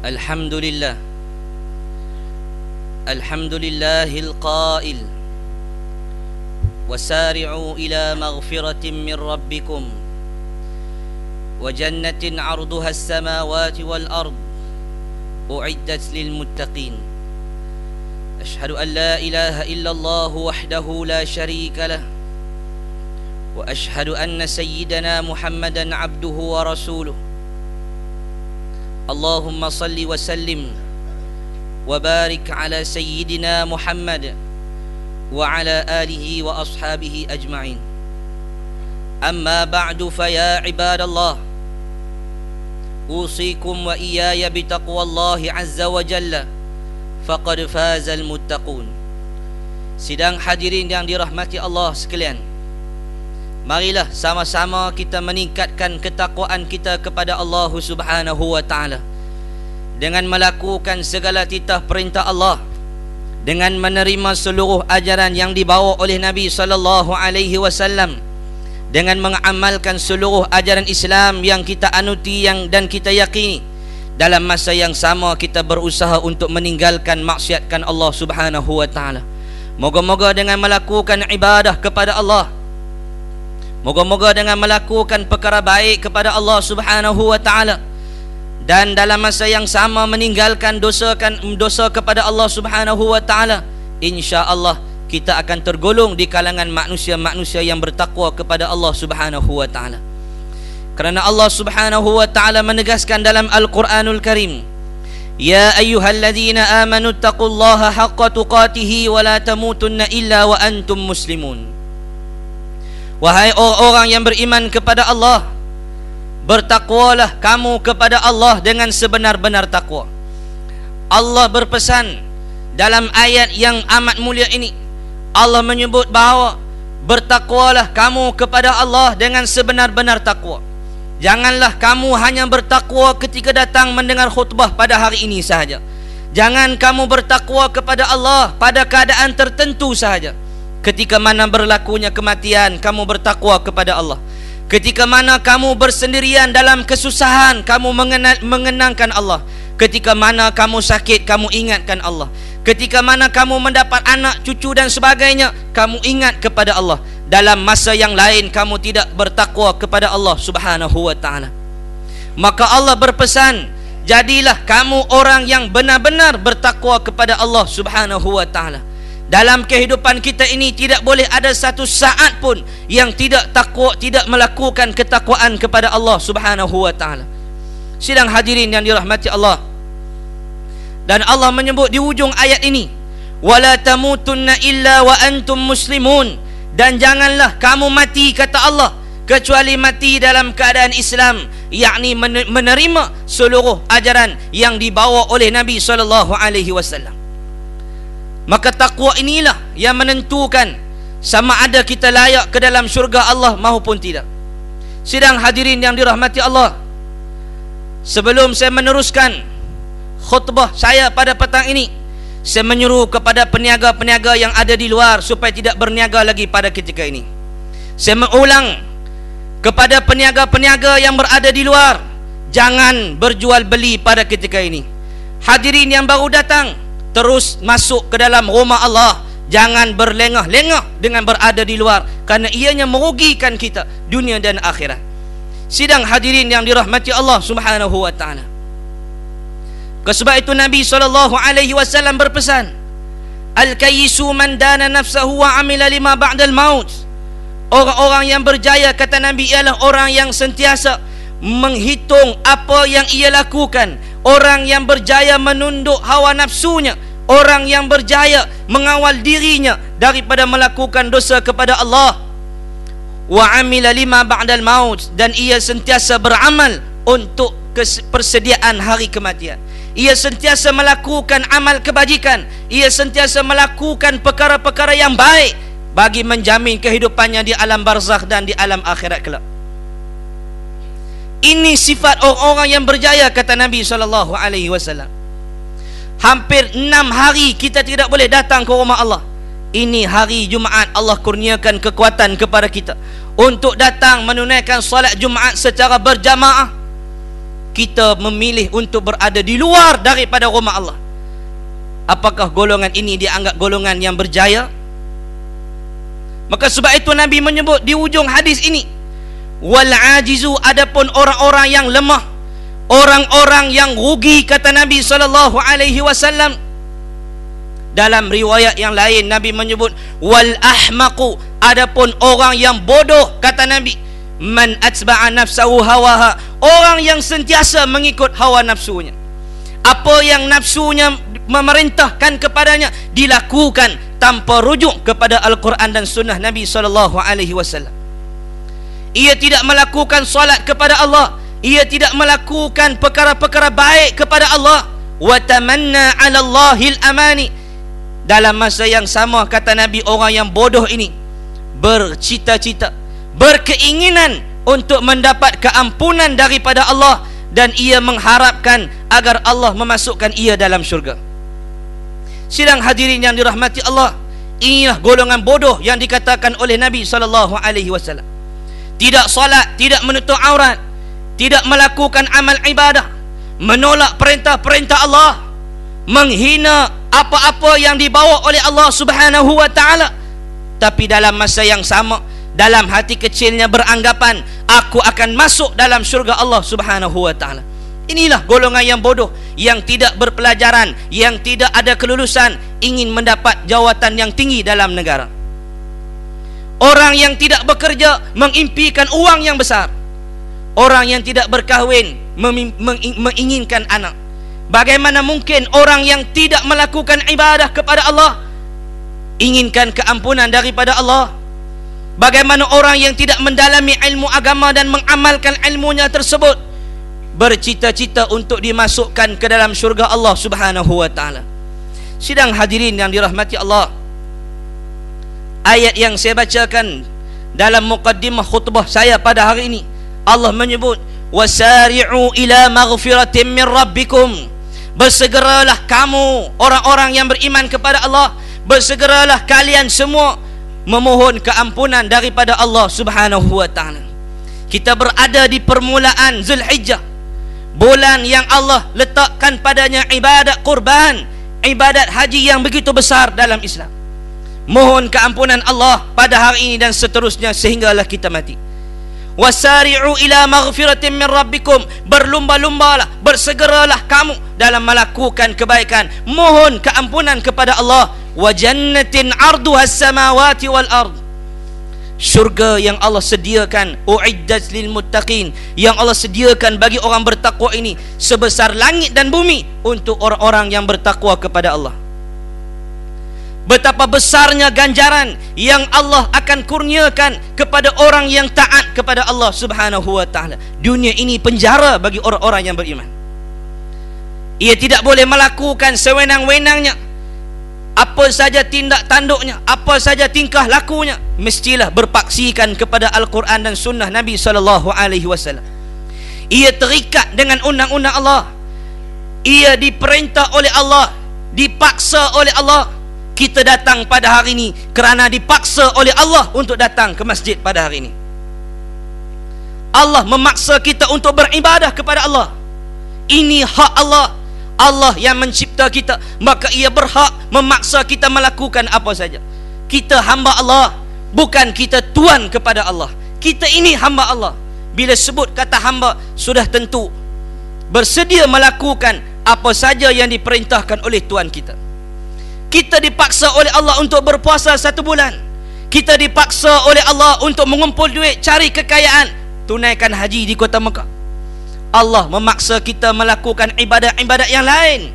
Alhamdulillah. Alhamdulillahil qail wasari'u ila maghfiratin min rabbikum wa jannatin 'arduha as-samawati wal ard u'iddat lil muttaqin. Ashhadu an la ilaha illallah wahdahu la sharika lah wa ashhadu anna sayyidana Muhammadan 'abduhu wa rasuluh. Allahumma salli wa sallim wa barik ala sayyidina Muhammad wa ala alihi wa ashabihi ajma'in. Amma ba'du, fa ya ibadallah, usikum wa iyaya bitaqwallahi azza wa jalla, faqad fazal muttaqun. Sidang hadirin yang dirahmati Allah sekalian, marilah sama-sama kita meningkatkan ketakwaan kita kepada Allah Subhanahu wa taala dengan melakukan segala titah perintah Allah, dengan menerima seluruh ajaran yang dibawa oleh Nabi sallallahu alaihi wasallam, dengan mengamalkan seluruh ajaran Islam yang kita anuti dan kita yakini. Dalam masa yang sama kita berusaha untuk meninggalkan maksiatkan Allah Subhanahu wa taala. Moga-moga dengan melakukan ibadah kepada Allah, moga-moga dengan melakukan perkara baik kepada Allah Subhanahu wa taala, dan dalam masa yang sama meninggalkan dosa kepada Allah Subhanahu wa taala, insya-Allah kita akan tergolong di kalangan manusia-manusia yang bertakwa kepada Allah Subhanahu wa taala. Kerana Allah Subhanahu wa taala menegaskan dalam Al-Quranul Karim, ya ayyuhalladzina amanu taqullaha haqqa tuqatih wa la tamutunna illa wa antum muslimun. Wahai orang-orang yang beriman kepada Allah, bertakwalah kamu kepada Allah dengan sebenar-benar takwa. Allah berpesan dalam ayat yang amat mulia ini, Allah menyebut bahawa bertakwalah kamu kepada Allah dengan sebenar-benar takwa. Janganlah kamu hanya bertakwa ketika datang mendengar khutbah pada hari ini sahaja. Jangan kamu bertakwa kepada Allah pada keadaan tertentu sahaja. Ketika mana berlakunya kematian, kamu bertakwa kepada Allah. Ketika mana kamu bersendirian dalam kesusahan, kamu mengenangkan Allah. Ketika mana kamu sakit, kamu ingatkan Allah. Ketika mana kamu mendapat anak, cucu dan sebagainya, kamu ingat kepada Allah. Dalam masa yang lain kamu tidak bertakwa kepada Allah Subhanahu wa taala. Maka Allah berpesan, jadilah kamu orang yang benar-benar bertakwa kepada Allah Subhanahu wa taala. Dalam kehidupan kita ini tidak boleh ada satu saat pun yang tidak takwa, tidak melakukan ketakwaan kepada Allah Subhanahu wa taala. Sidang hadirin yang dirahmati Allah, dan Allah menyebut di ujung ayat ini, wala tamutunna illa wa antum muslimun, dan janganlah kamu mati, kata Allah, kecuali mati dalam keadaan Islam, yakni menerima seluruh ajaran yang dibawa oleh Nabi sallallahu alaihi wasallam. Maka takwa inilah yang menentukan sama ada kita layak ke dalam syurga Allah maupun tidak. Sidang hadirin yang dirahmati Allah, sebelum saya meneruskan khutbah saya pada petang ini, saya menyuruh kepada peniaga-peniaga yang ada di luar supaya tidak berniaga lagi pada ketika ini. Saya mengulang kepada peniaga-peniaga yang berada di luar, jangan berjual beli pada ketika ini. Hadirin yang baru datang, terus masuk ke dalam rumah Allah. Jangan berlengah-lengah dengan berada di luar, kerana ianya merugikan kita dunia dan akhirat. Sidang hadirin yang dirahmati Allah Subhanahu wa taala, sebab itu Nabi SAW berpesan, al-kayyisu man dana nafsahu wa amila lima ba'dal maut. Orang-orang yang berjaya, kata Nabi, ialah orang yang sentiasa menghitung apa yang ia lakukan. Orang yang berjaya menunduk hawa nafsunya. Orang yang berjaya mengawal dirinya daripada melakukan dosa kepada Allah. Wa amila lima ba'dal maut, dan ia sentiasa beramal untuk persediaan hari kematian. Ia sentiasa melakukan amal kebajikan. Ia sentiasa melakukan perkara-perkara yang baik bagi menjamin kehidupannya di alam barzakh dan di alam akhirat kelak. Ini sifat orang-orang yang berjaya, kata Nabi SAW. Hampir 6 hari kita tidak boleh datang ke rumah Allah. Ini hari Jumaat, Allah kurniakan kekuatan kepada kita untuk datang menunaikan solat Jumaat secara berjamaah. kita memilih untuk berada di luar daripada rumah Allah. Apakah golongan ini dianggap golongan yang berjaya? Maka sebab itu Nabi menyebut di ujung hadis ini, wal ajizu, adapun orang-orang yang lemah, orang-orang yang rugi, kata Nabi SAW. Dalam riwayat yang lain Nabi menyebut wal ahmaqu, adapun orang yang bodoh, kata Nabi, man atba'a nafsahu hawaha, orang yang sentiasa mengikut hawa nafsunya. Apa yang nafsunya memerintahkan kepadanya dilakukan tanpa rujuk kepada Al-Quran dan sunnah Nabi SAW. Ia tidak melakukan solat kepada Allah, ia tidak melakukan perkara-perkara baik kepada Allah. Wa tamanna 'ala Allahil amani, dalam masa yang sama, kata Nabi, orang yang bodoh ini bercita-cita, berkeinginan untuk mendapat keampunan daripada Allah, dan ia mengharapkan agar Allah memasukkan ia dalam syurga. Sidang hadirin yang dirahmati Allah, inilah golongan bodoh yang dikatakan oleh Nabi SAW. Tidak solat, tidak menutup aurat, tidak melakukan amal ibadah, menolak perintah-perintah Allah, menghina apa-apa yang dibawa oleh Allah Subhanahu wa ta'ala. Tapi dalam masa yang sama, dalam hati kecilnya beranggapan, aku akan masuk dalam syurga Allah Subhanahu wa ta'ala. Inilah golongan yang bodoh, yang tidak berpelajaran, yang tidak ada kelulusan, ingin mendapat jawatan yang tinggi dalam negara. Orang yang tidak bekerja mengimpikan uang yang besar. Orang yang tidak berkahwin menginginkan anak. Bagaimana mungkin orang yang tidak melakukan ibadah kepada Allah inginkan keampunan daripada Allah? Bagaimana orang yang tidak mendalami ilmu agama dan mengamalkan ilmunya tersebut bercita-cita untuk dimasukkan ke dalam syurga Allah Subhanahu wa ta'ala? Sidang hadirin yang dirahmati Allah, ayat yang saya bacakan dalam muqaddimah khutbah saya pada hari ini, Allah menyebut wasari'u ila maghfiratin min rabbikum, bersegeralah kamu orang-orang yang beriman kepada Allah, bersegeralah kalian semua memohon keampunan daripada Allah Subhanahu wa ta'ala. Kita berada di permulaan Zulhijjah, bulan yang Allah letakkan padanya ibadat kurban, ibadat haji yang begitu besar dalam Islam. Mohon keampunan Allah pada hari ini dan seterusnya sehinggalah kita mati. Wasari'u ila maghfiratin min rabbikum, berlumba-lumbalah, bersegeralah kamu dalam melakukan kebaikan, mohon keampunan kepada Allah. Wa jannatin arduha as-samawati wal ard, syurga yang Allah sediakan, uiddat lil muttaqin, yang Allah sediakan bagi orang bertakwa ini sebesar langit dan bumi untuk orang-orang yang bertakwa kepada Allah. Betapa besarnya ganjaran yang Allah akan kurniakan kepada orang yang taat kepada Allah Subhanahu wa ta'ala. Dunia ini penjara bagi orang-orang yang beriman. Ia tidak boleh melakukan sewenang-wenangnya, apa saja tindak tanduknya, apa saja tingkah lakunya, mestilah berpaksikan kepada Al-Quran dan sunnah Nabi SAW. Ia terikat dengan undang-undang Allah, ia diperintah oleh Allah, dipaksa oleh Allah. Kita datang pada hari ini kerana dipaksa oleh Allah untuk datang ke masjid pada hari ini. Allah memaksa kita untuk beribadah kepada Allah. Ini hak Allah. Allah yang mencipta kita, maka ia berhak memaksa kita melakukan apa saja. Kita hamba Allah, bukan kita tuan kepada Allah. Kita ini hamba Allah. Bila sebut kata hamba, sudah tentu bersedia melakukan apa saja yang diperintahkan oleh Tuhan kita. Kita dipaksa oleh Allah untuk berpuasa 1 bulan. Kita dipaksa oleh Allah untuk mengumpul duit, cari kekayaan, tunaikan haji di kota Mekah. Allah memaksa kita melakukan ibadat-ibadat yang lain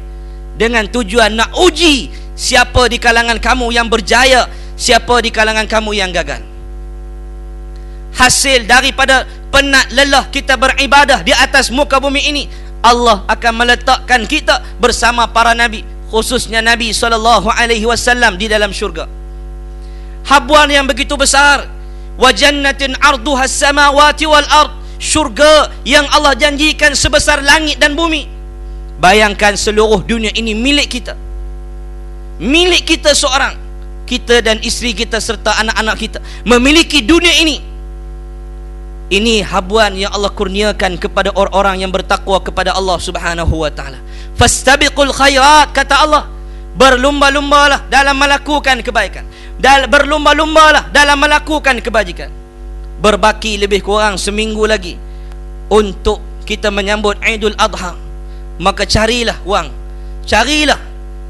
dengan tujuan nak uji siapa di kalangan kamu yang berjaya, siapa di kalangan kamu yang gagal. Hasil daripada penat lelah kita beribadah di atas muka bumi ini, Allah akan meletakkan kita bersama para nabi, khususnya Nabi SAW di dalam syurga. Habuan yang begitu besar, wa jannatin arduha as-samawati wal ard, syurga yang Allah janjikan sebesar langit dan bumi. Bayangkan seluruh dunia ini milik kita, milik kita seorang, kita dan isteri kita serta anak-anak kita memiliki dunia ini. Ini habuan yang Allah kurniakan kepada orang-orang yang bertakwa kepada Allah Subhanahu wa taala. Fastabiqul khairat, kata Allah, berlumba-lumbalah dalam melakukan kebaikan, berlumba-lumbalah dalam melakukan kebajikan. Berbaki lebih kurang seminggu lagi untuk kita menyambut Idul Adha. Maka carilah wang, carilah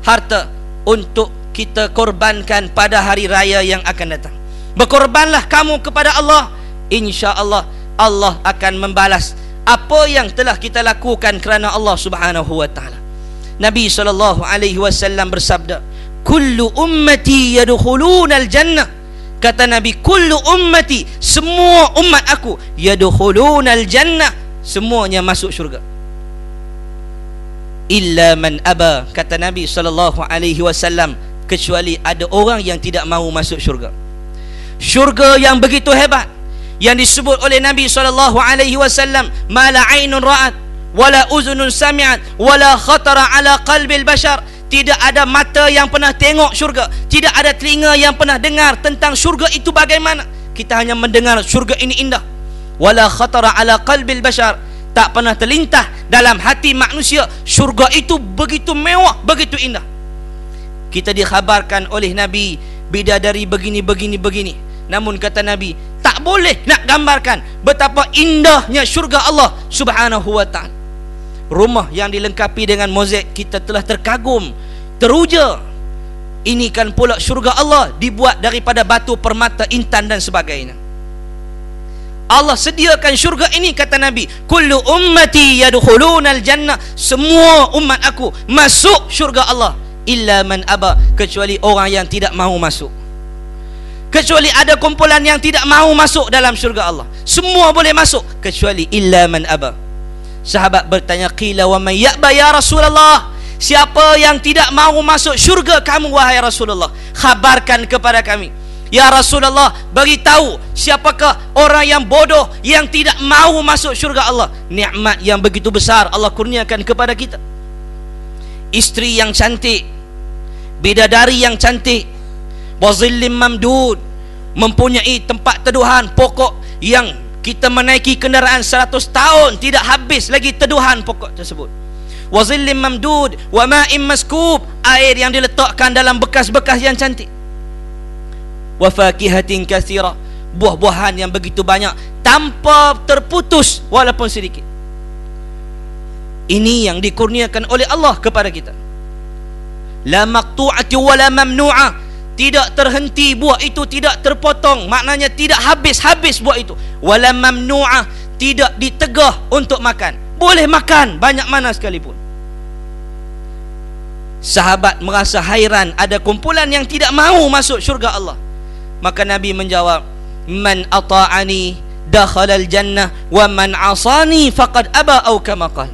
harta untuk kita korbankan pada hari raya yang akan datang. Berkorbanlah kamu kepada Allah, insya-Allah Allah akan membalas apa yang telah kita lakukan kerana Allah Subhanahu wa taala. Nabi SAW bersabda, kullu ummati yadkhuluna al-jannah. Kata Nabi, kullu ummati, semua umat aku, yadkhuluna al-jannah, semuanya masuk syurga. Illa man aba, kata Nabi SAW, kecuali ada orang yang tidak mahu masuk syurga. Syurga yang begitu hebat, yang disebut oleh Nabi SAW, ma la ainun ra'at wala uzunun sami'at wala khatara ala qalbil bashar. Tidak ada mata yang pernah tengok syurga, tidak ada telinga yang pernah dengar tentang syurga itu bagaimana. Kita hanya mendengar syurga ini indah. Wala khatara ala qalbil bashar, tak pernah terlintas dalam hati manusia syurga itu begitu mewah, begitu indah. Kita dikhabarkan oleh Nabi bidadari begini. Namun kata Nabi, tak boleh nak gambarkan betapa indahnya syurga Allah Subhanahu wa ta'ala. Rumah yang dilengkapi dengan mozaik, kita telah terkagum, teruja. Ini kan pula syurga Allah, dibuat daripada batu permata, intan dan sebagainya. Allah sediakan syurga ini, kata Nabi, kullu ummati yadkhuluna al-jannah, semua umat aku masuk syurga Allah, illa man aba, kecuali orang yang tidak mahu masuk. Kecuali ada kumpulan yang tidak mahu masuk dalam syurga Allah. Semua boleh masuk kecuali illa man aba. Sahabat bertanya, qila wa man ya'ba ya Rasulullah, siapa yang tidak mahu masuk syurga kamu wahai Rasulullah? Khabarkan kepada kami ya Rasulullah, beritahu siapakah orang yang bodoh yang tidak mahu masuk syurga Allah. Nikmat yang begitu besar Allah kurniakan kepada kita. Isteri yang cantik, bidadari yang cantik, wazillim mamdud, mempunyai tempat teduhan pokok yang kita menaiki kenderaan 100 tahun tidak habis lagi teduhan pokok tersebut. Wazillim mamdud wa ma'im maskub, air yang diletakkan dalam bekas-bekas yang cantik. Wa fakihatin katsira, buah-buahan yang begitu banyak tanpa terputus walaupun sedikit. Ini yang dikurniakan oleh Allah kepada kita. La maqtu'ati wa la mamnu'ah, tidak terhenti buah itu, tidak terpotong, maknanya tidak habis-habis buah itu. Wala mamnu'ah, tidak ditegah untuk makan, boleh makan banyak mana sekalipun. Sahabat merasa hairan, ada kumpulan yang tidak mahu masuk syurga Allah. Maka Nabi menjawab, man ata'ani dakhalal jannah wa man asani faqad aba, atau kama qala.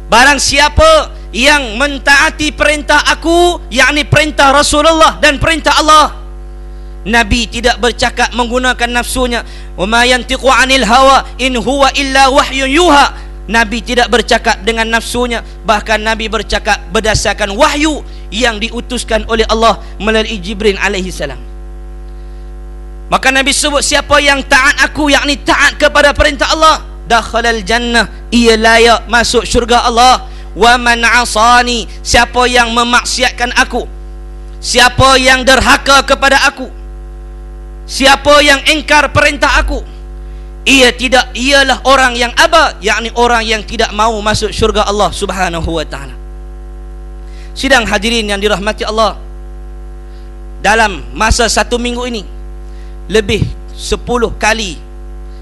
Barang siapa yang mentaati perintah aku, yakni perintah Rasulullah dan perintah Allah. Nabi tidak bercakap menggunakan nafsunya. Wa ma yantiqu 'anil hawa in huwa illa wahyun yuha. Nabi tidak bercakap dengan nafsunya, bahkan Nabi bercakap berdasarkan wahyu yang diutuskan oleh Allah melalui Jibril alaihi salam. Maka Nabi sebut, siapa yang taat aku, yakni taat kepada perintah Allah, dakhalal jannah, ia layak masuk syurga Allah. Wa man asani, siapa yang memaksiatkan aku, siapa yang derhaka kepada aku, siapa yang ingkar perintah aku, ialah orang yang aba, yakni orang yang tidak mahu masuk syurga Allah Subhanahu wa ta'ala. Sidang hadirin yang dirahmati Allah, dalam masa 1 minggu ini lebih 10 kali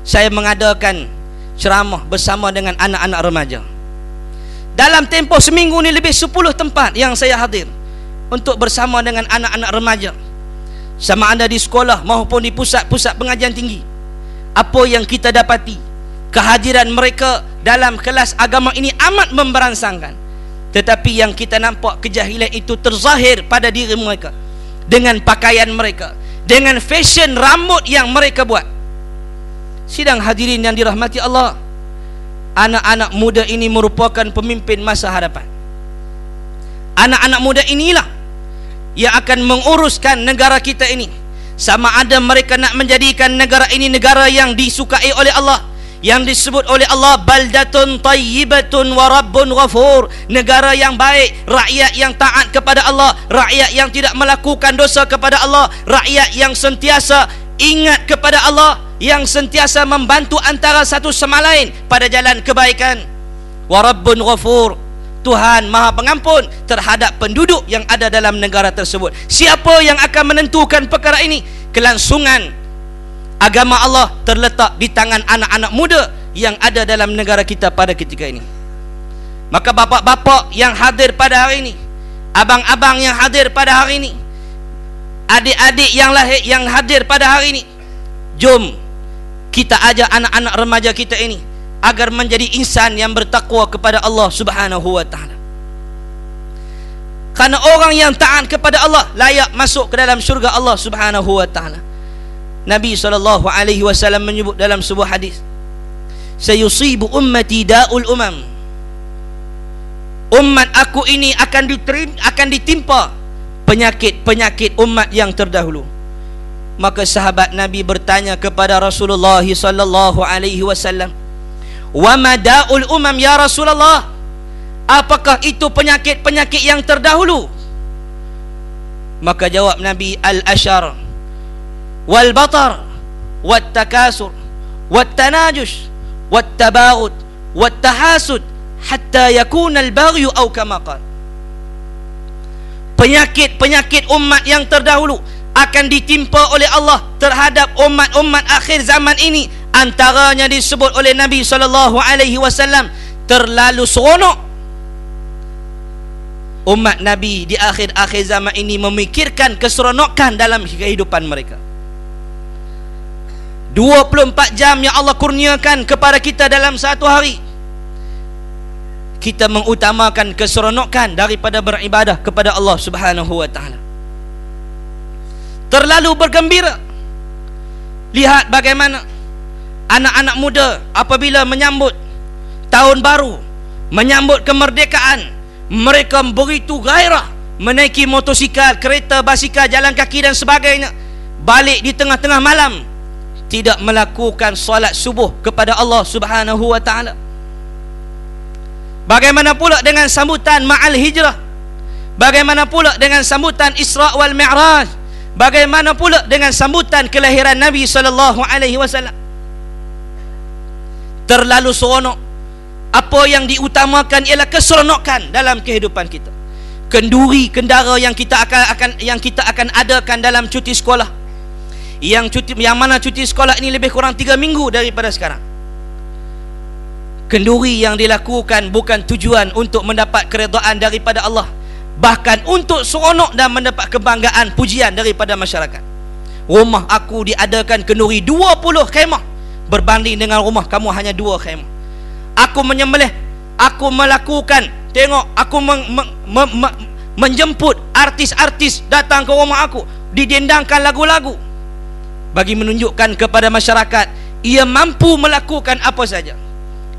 saya mengadakan ceramah bersama dengan anak-anak remaja. Dalam tempoh seminggu ni lebih 10 tempat yang saya hadir untuk bersama dengan anak-anak remaja, sama ada di sekolah maupun di pusat-pusat pengajian tinggi. Apa yang kita dapati, kehadiran mereka dalam kelas agama ini amat memberangsangkan. Tetapi yang kita nampak, kejahilan itu terzahir pada diri mereka, dengan pakaian mereka, dengan fashion rambut yang mereka buat. Sidang hadirin yang dirahmati Allah, anak-anak muda ini merupakan pemimpin masa hadapan. Anak-anak muda inilah yang akan menguruskan negara kita ini sama ada mereka nak menjadikan negara ini negara yang disukai oleh Allah, yang disebut oleh Allah baldatun tayyibatun wa rabbun ghafur, negara yang baik, rakyat yang taat kepada Allah, rakyat yang tidak melakukan dosa kepada Allah, rakyat yang sentiasa ingat kepada Allah, yang sentiasa membantu antara satu sama lain pada jalan kebaikan. Wa rabbun ghafur, Tuhan Maha Pengampun terhadap penduduk yang ada dalam negara tersebut. Siapa yang akan menentukan perkara ini? Kelangsungan agama Allah terletak di tangan anak-anak muda yang ada dalam negara kita pada ketika ini. Maka bapak-bapak yang hadir pada hari ini, abang-abang yang hadir pada hari ini, adik-adik yang hadir pada hari ini, jom kita ajak anak-anak remaja kita ini agar menjadi insan yang bertakwa kepada Allah Subhanahu wa taala. Karena orang yang taat kepada Allah layak masuk ke dalam syurga Allah Subhanahu wa taala. Nabi SAW menyebut dalam sebuah hadis, sayusibu ummati da'ul umam, umat aku ini akan ditimpa penyakit-penyakit umat yang terdahulu. Maka sahabat Nabi bertanya kepada Rasulullah SAW, wa mada'ul umam ya Rasulullah, apakah itu penyakit-penyakit yang terdahulu? Maka jawab Nabi, al-ashar wal batar wat takasur wat tanajush wat tabaghut wat tahasud hatta yakuna al-baghyu aw kama qala. Penyakit-penyakit umat yang terdahulu akan ditimpa oleh Allah terhadap umat-umat akhir zaman ini. Antaranya disebut oleh Nabi SAW, terlalu seronok. Umat Nabi di akhir-akhir zaman ini memikirkan keseronokan dalam kehidupan mereka. 24 jam yang Allah kurniakan kepada kita dalam satu hari, kita mengutamakan keseronokan daripada beribadah kepada Allah Subhanahu wa taala. Terlalu bergembira. Lihat bagaimana anak-anak muda apabila menyambut tahun baru, menyambut kemerdekaan, mereka begitu gairah menaiki motosikal, kereta, basikal, jalan kaki dan sebagainya. Balik di tengah-tengah malam, tidak melakukan solat subuh kepada Allah Subhanahu wa taala. Bagaimana pula dengan sambutan ma'al hijrah? Bagaimana pula dengan sambutan Isra wal Mi'raj? Bagaimana pula dengan sambutan kelahiran Nabi SAW? Terlalu seronok. Apa yang diutamakan ialah keseronokan dalam kehidupan kita. Kenduri kendara yang kita akan adakan dalam cuti sekolah, yang mana cuti sekolah ini lebih kurang 3 minggu daripada sekarang. Kenduri yang dilakukan bukan tujuan untuk mendapat keredaan daripada Allah, bahkan untuk seronok dan mendapat kebanggaan, pujian daripada masyarakat. Rumah aku diadakan kenduri 20 khemah, berbanding dengan rumah kamu hanya 2 khemah. Aku menyembelih, aku melakukan, tengok, aku menjemput artis-artis datang ke rumah aku, didendangkan lagu-lagu, bagi menunjukkan kepada masyarakat ia mampu melakukan apa saja.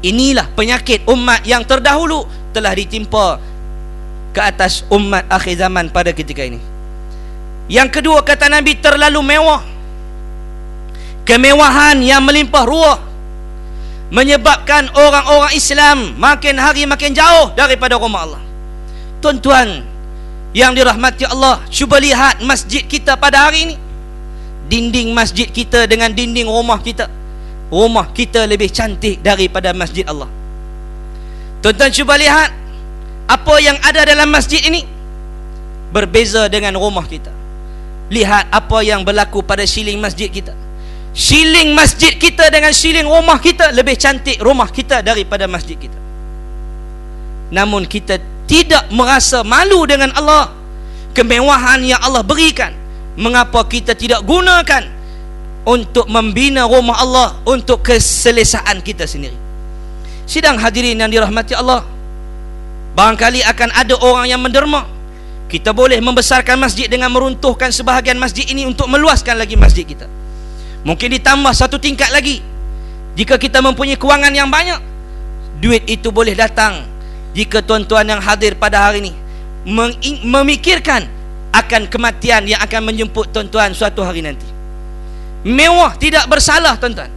Inilah penyakit umat yang terdahulu telah ditimpa ke atas umat akhir zaman pada ketika ini. Yang kedua, kata Nabi, terlalu mewah. Kemewahan yang melimpah ruah menyebabkan orang-orang Islam makin hari makin jauh daripada rumah Allah. Tuan-tuan yang dirahmati Allah, cuba lihat masjid kita pada hari ini. Dinding masjid kita dengan dinding rumah kita, rumah kita lebih cantik daripada masjid Allah. Tuan-tuan cuba lihat apa yang ada dalam masjid ini berbeza dengan rumah kita. Lihat apa yang berlaku pada siling masjid kita. Siling masjid kita dengan siling rumah kita, lebih cantik rumah kita daripada masjid kita. Namun kita tidak merasa malu dengan Allah, kemewahan yang Allah berikan. Mengapa kita tidak gunakan untuk membina rumah Allah untuk keselesaan kita sendiri? Sidang hadirin yang dirahmati Allah, barangkali akan ada orang yang menderma, kita boleh membesarkan masjid dengan meruntuhkan sebahagian masjid ini untuk meluaskan lagi masjid kita. Mungkin ditambah 1 tingkat lagi. Jika kita mempunyai kewangan yang banyak, duit itu boleh datang jika tuan-tuan yang hadir pada hari ini memikirkan akan kematian yang akan menjemput tuan-tuan suatu hari nanti. Mewah tidak bersalah tuan-tuan.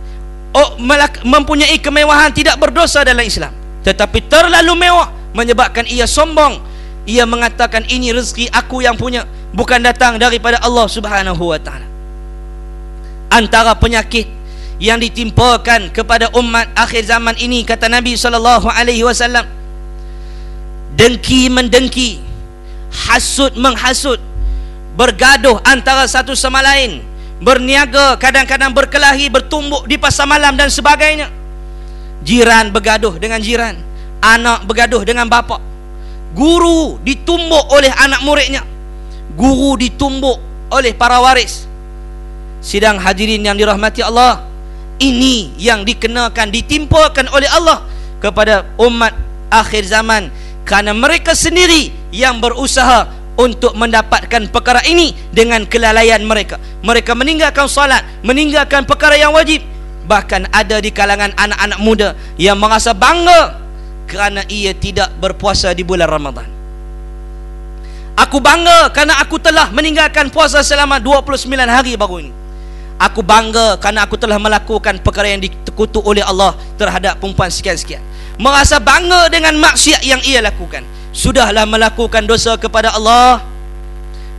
Mempunyai kemewahan tidak berdosa dalam Islam. Tetapi terlalu mewah menyebabkan ia sombong. Ia mengatakan ini rezeki aku yang punya, bukan datang daripada Allah Subhanahu wa taala. Antara penyakit yang ditimpakan kepada umat akhir zaman ini, kata Nabi sallallahu alaihi wasallam, dengki mendengki, hasud menghasut, bergaduh antara satu sama lain, berniaga, kadang-kadang berkelahi, bertumbuk di pasar malam dan sebagainya. Jiran bergaduh dengan jiran, anak bergaduh dengan bapa, guru ditumbuk oleh anak muridnya, guru ditumbuk oleh para waris. Sidang hadirin yang dirahmati Allah, ini yang dikenakan, ditimpakan oleh Allah kepada umat akhir zaman, kerana mereka sendiri yang berusaha untuk mendapatkan perkara ini dengan kelalaian mereka. Mereka meninggalkan salat, meninggalkan perkara yang wajib. Bahkan ada di kalangan anak-anak muda yang merasa bangga kerana ia tidak berpuasa di bulan Ramadan. Aku bangga kerana aku telah meninggalkan puasa selama 29 hari baru ini. Aku bangga kerana aku telah melakukan perkara yang dikutuk oleh Allah terhadap perempuan sekian-sekian. Merasa bangga dengan maksiat yang ia lakukan. Sudahlah melakukan dosa kepada Allah,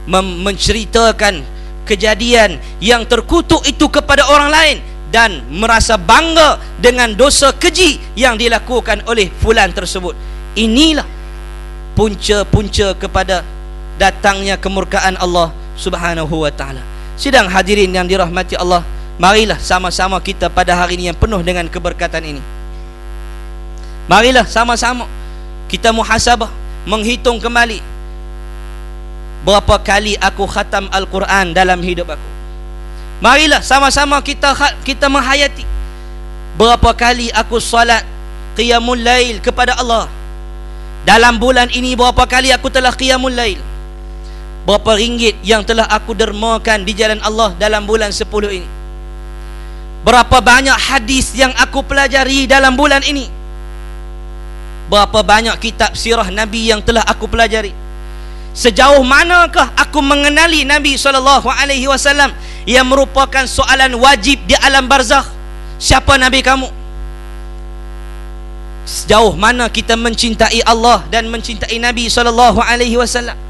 menceritakan kejadian yang terkutuk itu kepada orang lain, dan merasa bangga dengan dosa keji yang dilakukan oleh fulan tersebut. Inilah punca-punca kepada datangnya kemurkaan Allah Subhanahu wa taala. Sidang hadirin yang dirahmati Allah, marilah sama-sama kita pada hari ini yang penuh dengan keberkatan ini, marilah sama-sama kita muhasabah, menghitung kembali berapa kali aku khatam Al-Quran dalam hidup aku. Marilah sama-sama kita menghayati berapa kali aku salat qiyamul lail kepada Allah. Dalam bulan ini berapa kali aku telah qiyamul lail. Berapa ringgit yang telah aku dermakan di jalan Allah dalam bulan 10 ini. Berapa banyak hadis yang aku pelajari dalam bulan ini. Berapa banyak kitab sirah Nabi yang telah aku pelajari. Sejauh manakah aku mengenali Nabi SAW yang merupakan soalan wajib di alam barzakh. Siapa Nabi kamu? Sejauh mana kita mencintai Allah dan mencintai Nabi SAW.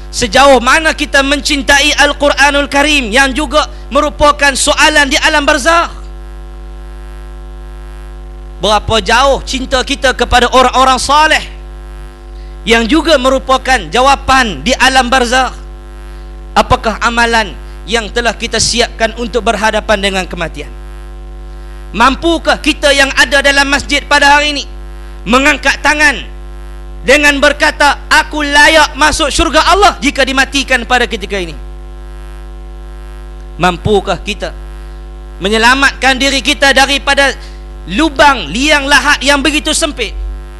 Sejauh mana kita mencintai Al-Quranul Karim yang juga merupakan soalan di alam barzakh. Berapa jauh cinta kita kepada orang-orang saleh yang juga merupakan jawapan di alam barzakh. Apakah amalan yang telah kita siapkan untuk berhadapan dengan kematian? Mampukah kita yang ada dalam masjid pada hari ini mengangkat tangan dengan berkata, aku layak masuk syurga Allah jika dimatikan pada ketika ini? Mampukah kita menyelamatkan diri kita daripada lubang liang lahat yang begitu sempit?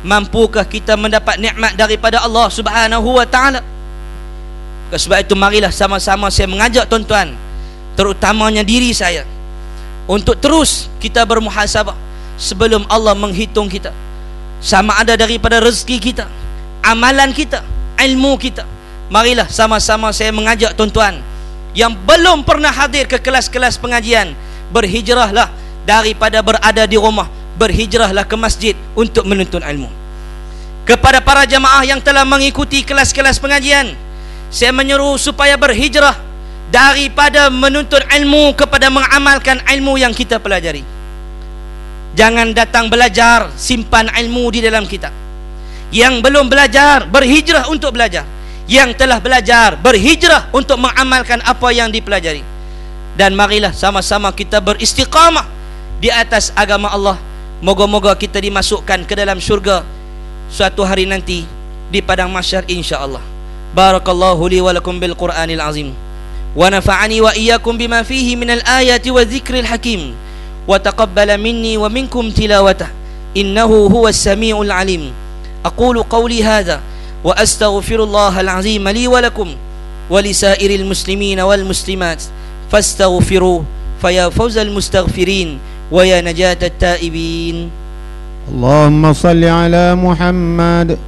Mampukah kita mendapat nikmat daripada Allah Subhanahu wa taala? Sebab itu marilah sama-sama saya mengajak tuan-tuan, terutamanya diri saya, untuk terus kita bermuhasabah sebelum Allah menghitung kita, sama ada daripada rezeki kita, amalan kita, ilmu kita. Marilah sama-sama saya mengajak tuan-tuan yang belum pernah hadir ke kelas-kelas pengajian, berhijrahlah daripada berada di rumah, berhijrahlah ke masjid untuk menuntut ilmu. Kepada para jamaah yang telah mengikuti kelas-kelas pengajian, saya menyeru supaya berhijrah daripada menuntut ilmu kepada mengamalkan ilmu yang kita pelajari. Jangan datang belajar, simpan ilmu di dalam kitab. Yang belum belajar, berhijrah untuk belajar. Yang telah belajar, berhijrah untuk mengamalkan apa yang dipelajari. Dan marilah sama-sama kita beristiqamah di atas agama Allah. Moga-moga kita dimasukkan ke dalam syurga suatu hari nanti di padang mahsyar insya-Allah. Barakallahu li wa lakum bil Qur'anil azim, wa nafa'ani wa iyyakum bima fihi minal ayati wa dzikril hakim. وتقبل مني ومنكم تلاوته إنه هو السميع العليم. أقول قولي هذا وأستغفر الله العظيم لي ولكم ولسائر المسلمين والمسلمات فاستغفروه فيا فوز المستغفرين ويا نجاة التائبين. اللهم صل على محمد